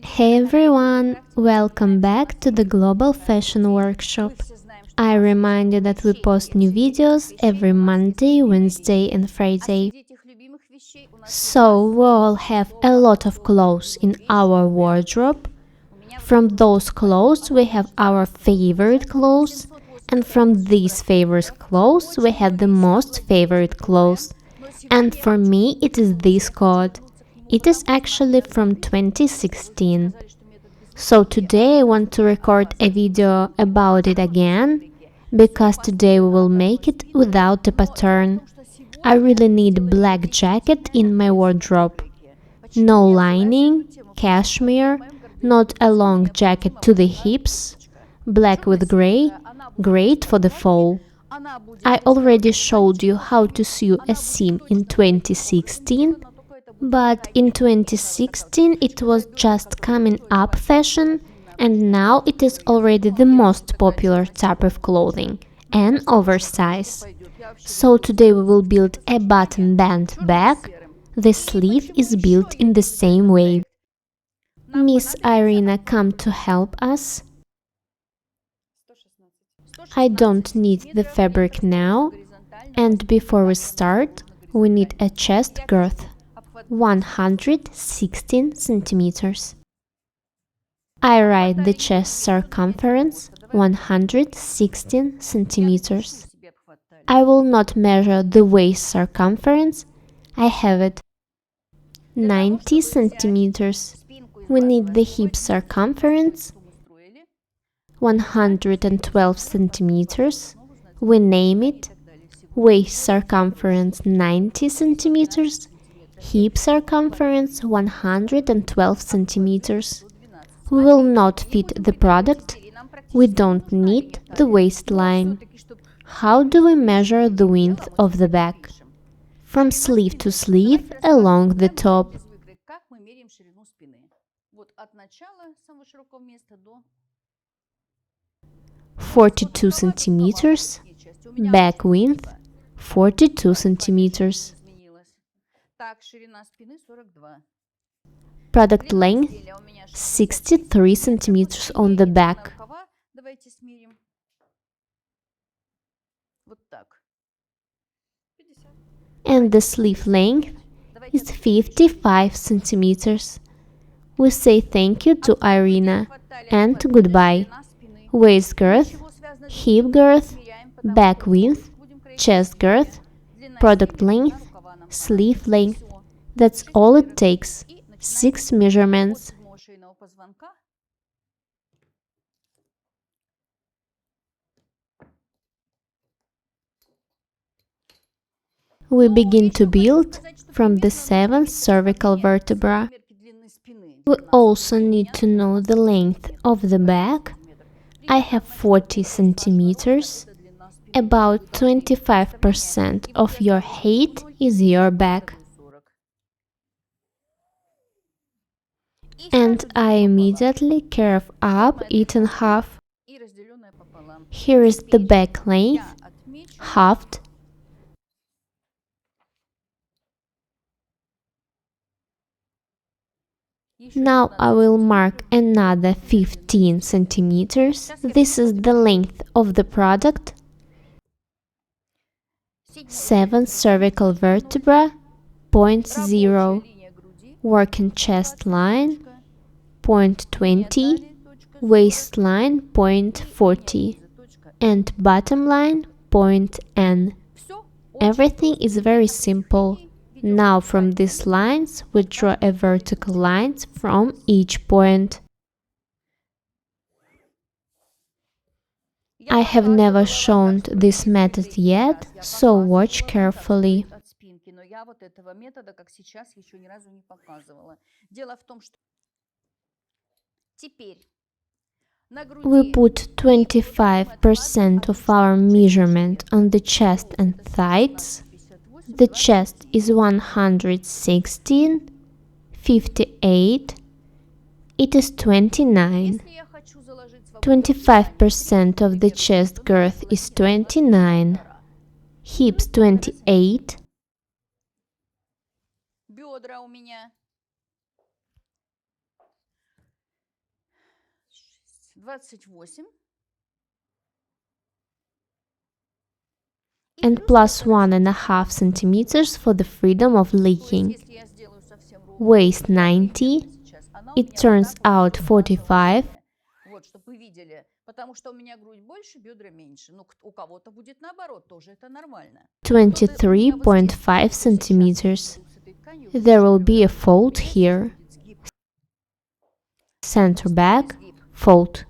Hey everyone, welcome back to the Global Fashion Workshop. I remind you that we post new videos every Monday, Wednesday and Friday. So we all have a lot of clothes in our wardrobe. From those clothes we have our favorite clothes, and from these favorite clothes we have the most favorite clothes. And for me it is this coat. It is actually from 2016. So today I want to record a video about it again, because today we will make it without the pattern. I really need a black jacket in my wardrobe. No lining, cashmere, not a long jacket to the hips, black with gray, great for the fall. I already showed you how to sew a seam in 2016, but in 2016 it was just coming up fashion, and now it is already the most popular type of clothing, and oversize. So today we will build a button band bag. The sleeve is built in the same way. Miss Irina come to help us. I don't need the fabric now, and before we start, we need a chest girth. 116 centimeters. I write the chest circumference 116 centimeters. I will not measure the waist circumference. I have it 90 centimeters. We need the hip circumference 112 centimeters. We name it waist circumference 90 centimeters. Hip circumference 112 centimeters. We will not fit the product. We don't need the waistline. How do we measure the width of the bag? From sleeve to sleeve along the top. 42 centimeters. Back width 42 centimeters. Product length 63 centimeters on the back. And the sleeve length is 55 centimeters. We say thank you to Irina and goodbye. Waist girth, hip girth, back width, chest girth, product length, sleeve length. That's all it takes. 6 measurements. We begin to build from the 7th cervical vertebra. We also need to know the length of the back. I have 40 centimeters. About 25% of your height is your back. And I immediately curve up it in half. Here is the back length, halved. Now I will mark another 15 centimeters. This is the length of the product. 7th cervical vertebra, point 0. Working chest line, point 20. Waistline, point 40. And bottom line, point N. Everything is very simple. Now from these lines we draw a vertical lines from each point. I have never shown this method yet, so watch carefully. We put 25% of our measurement on the chest and thighs. The chest is 116, 58, it is 29. 25% of the chest girth is 29, hips 28, And plus 1.5 centimeters for the freedom of leaking. Waist 90, it turns out 45. 23.5 centimeters. There will be a fold here. Center back, fold.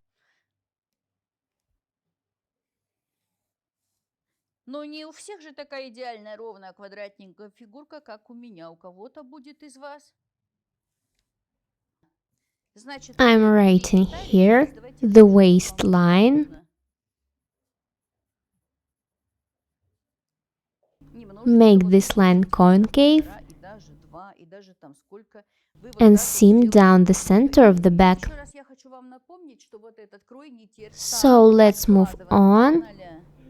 Но не у всех же такая идеальная, ровная, квадратненькая фигурка, как у меня. У кого-то будет из вас. I'm writing here the waistline. Make this line concave and seam down the center of the back. So let's move on.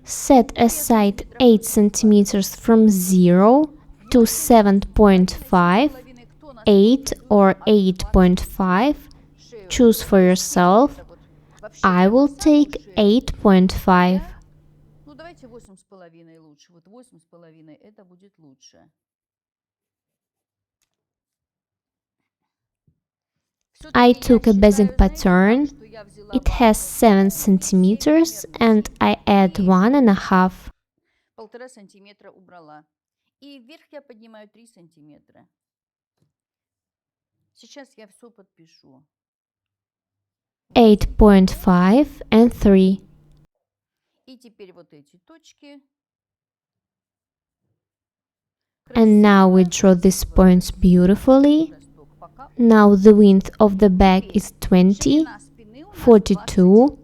Set aside 8 centimeters from 0 to 7.5, 8 or 8.5. Choose for yourself. I will take 8.5. I took a basic pattern. It has 7 centimeters and I add 1.5. 1,5 сантиметра убрала. И вверх я поднимаю 3 сантиметра. Сейчас я все подпишу. 8.5 and 3. И теперь вот эти точки. And now we draw these points beautifully. Now the width of the back is 20, 42,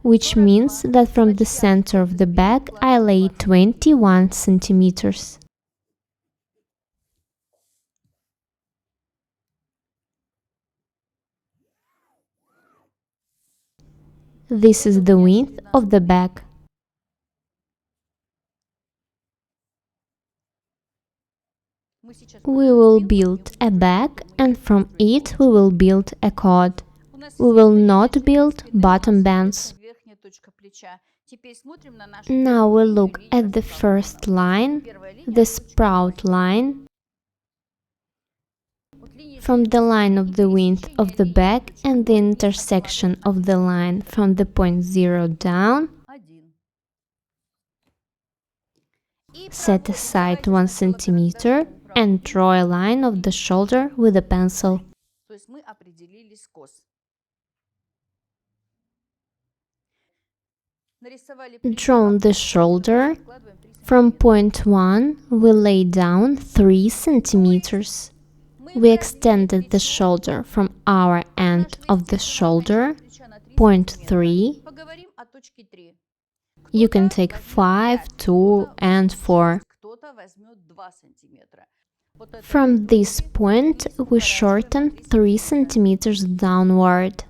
which means that from the center of the back I lay 21 centimeters. This is the width of the back. We will build a back and from it we will build a coat. We will not build bottom bands. Now we look at the first line, the sprout line. From the line of the width of the back and the intersection of the line from the point 0 down, set aside 1 centimeter and draw a line of the shoulder with a pencil. Drawn the shoulder. From point 1 we lay down 3 centimeters. We extended the shoulder from our end of the shoulder, point 3. You can take 5, 2 and 4. From this point we shorten 3 centimeters downward.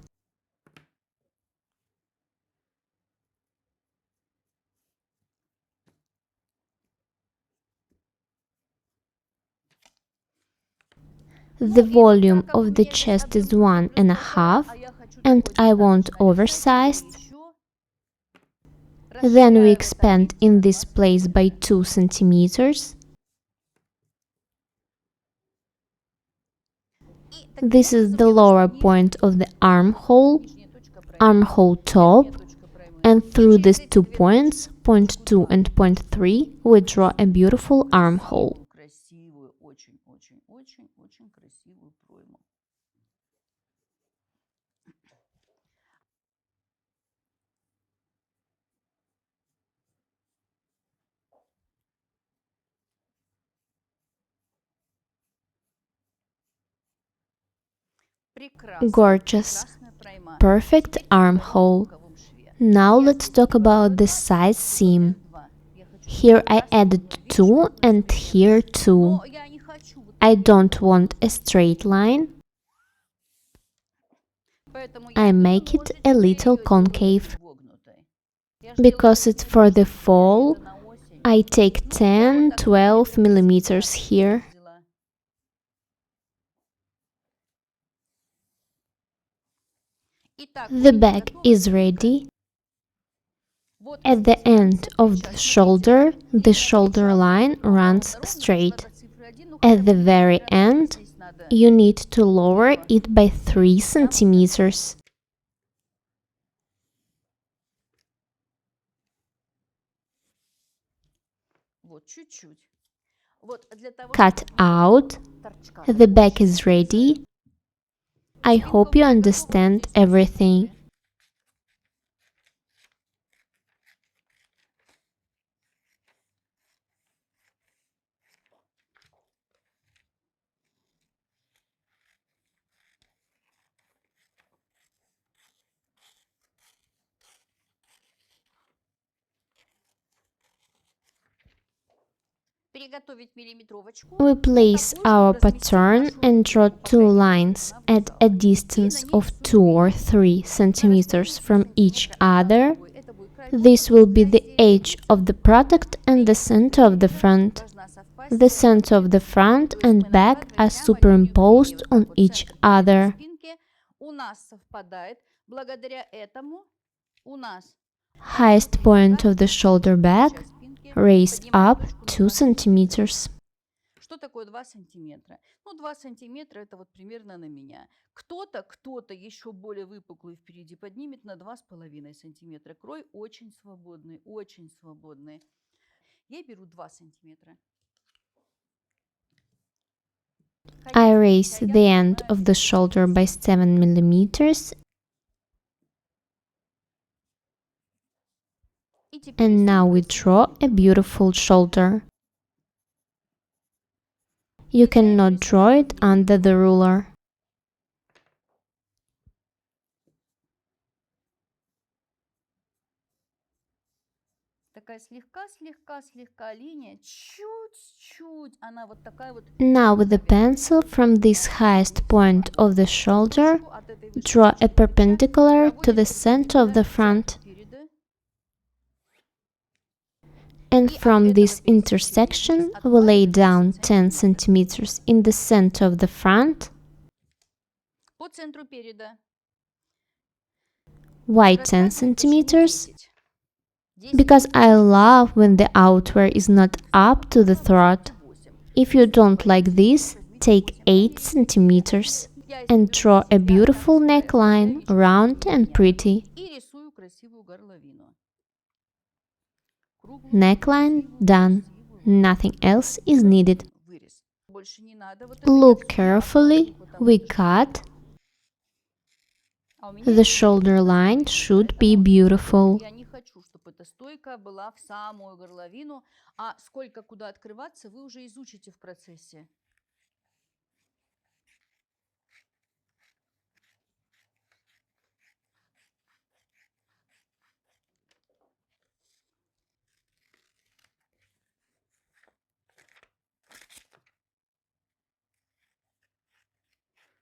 The volume of the chest is 1.5 and I want oversized. Then we expand in this place by 2 centimeters. This is the lower point of the armhole, armhole top, and through these 2 points, point 2 and point 3, we draw a beautiful armhole. Gorgeous, perfect armhole. Now let's talk about the side seam. Here I added 2 and here 2. I don't want a straight line. I make it a little concave. Because it's for the fall, I take 10-12 millimeters here. The back is ready. At the end of the shoulder line runs straight. At the very end, you need to lower it by 3 centimeters. Cut out. The back is ready. I hope you understand everything. We place our pattern and draw 2 lines at a distance of 2 or 3 centimeters from each other. This will be the edge of the product and the center of the front. The center of the front and back are superimposed on each other. Highest point of the shoulder back, raise up 2 centimeters. Что такое 2 сантиметра? Ну, 2 сантиметра это вот примерно на меня. Кто-то еще более выпуклый впереди поднимет на 2,5 сантиметра. Крой очень свободный, очень свободный. Я беру 2 сантиметра. I raise the end of the shoulder by 7 millimeters. And now we draw a beautiful shoulder. You cannot draw it under the ruler. Такая слегка линия, чуть-чуть, она вот такая вот. Now with the pencil from this highest point of the shoulder, draw a perpendicular to the center of the front. And from this intersection, we lay down 10 centimeters in the center of the front. Why 10 centimeters? Because I love when the outwear is not up to the throat. If you don't like this, take 8 centimeters and draw a beautiful neckline, round and pretty. Neckline done. Nothing else is needed. Look carefully. We cut. The shoulder line should be beautiful. Я не хочу, чтобы эта стойка была в самую горловину, а сколько куда открываться, вы уже изучите в процессе.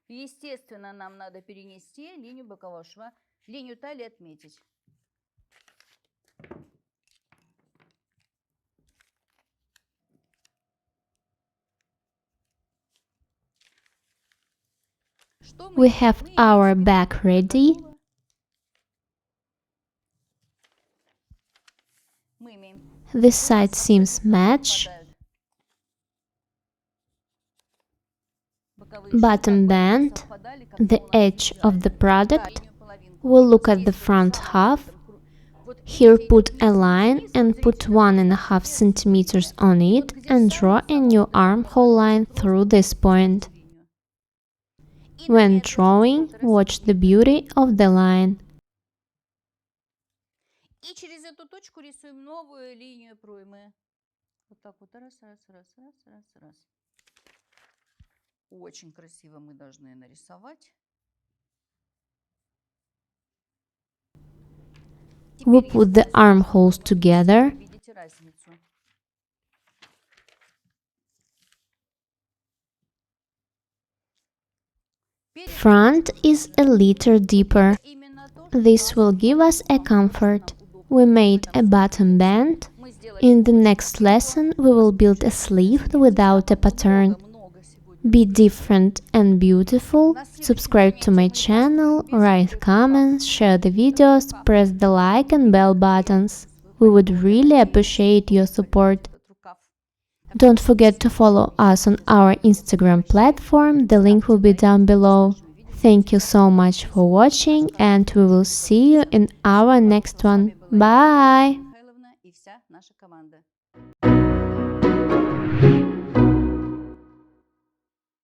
Естественно, нам надо перенести линию бокового шва, линию талии отметить. We have our back ready. This side seams match. Bottom band, the edge of the product. We'll look at the front half. Here put a line and put 1.5 centimeters on it and draw a new armhole line through this point. When drawing, watch the beauty of the line. И через эту точку рисуем новую линию проймы. Вот так вот, раз. Очень красиво мы должны нарисовать. We put the armholes together. Видите разницу? Front is a little deeper. This will give us a comfort. We made a bottom band. In the next lesson we will build a sleeve without a pattern. Be different and beautiful. Subscribe to my channel, write comments, share the videos, press the like and bell buttons. We would really appreciate your support. Don't forget to follow us on our Instagram platform, the link will be down below. Thank you so much for watching, and we will see you in our next one. Bye! Михайловна и вся наша команда.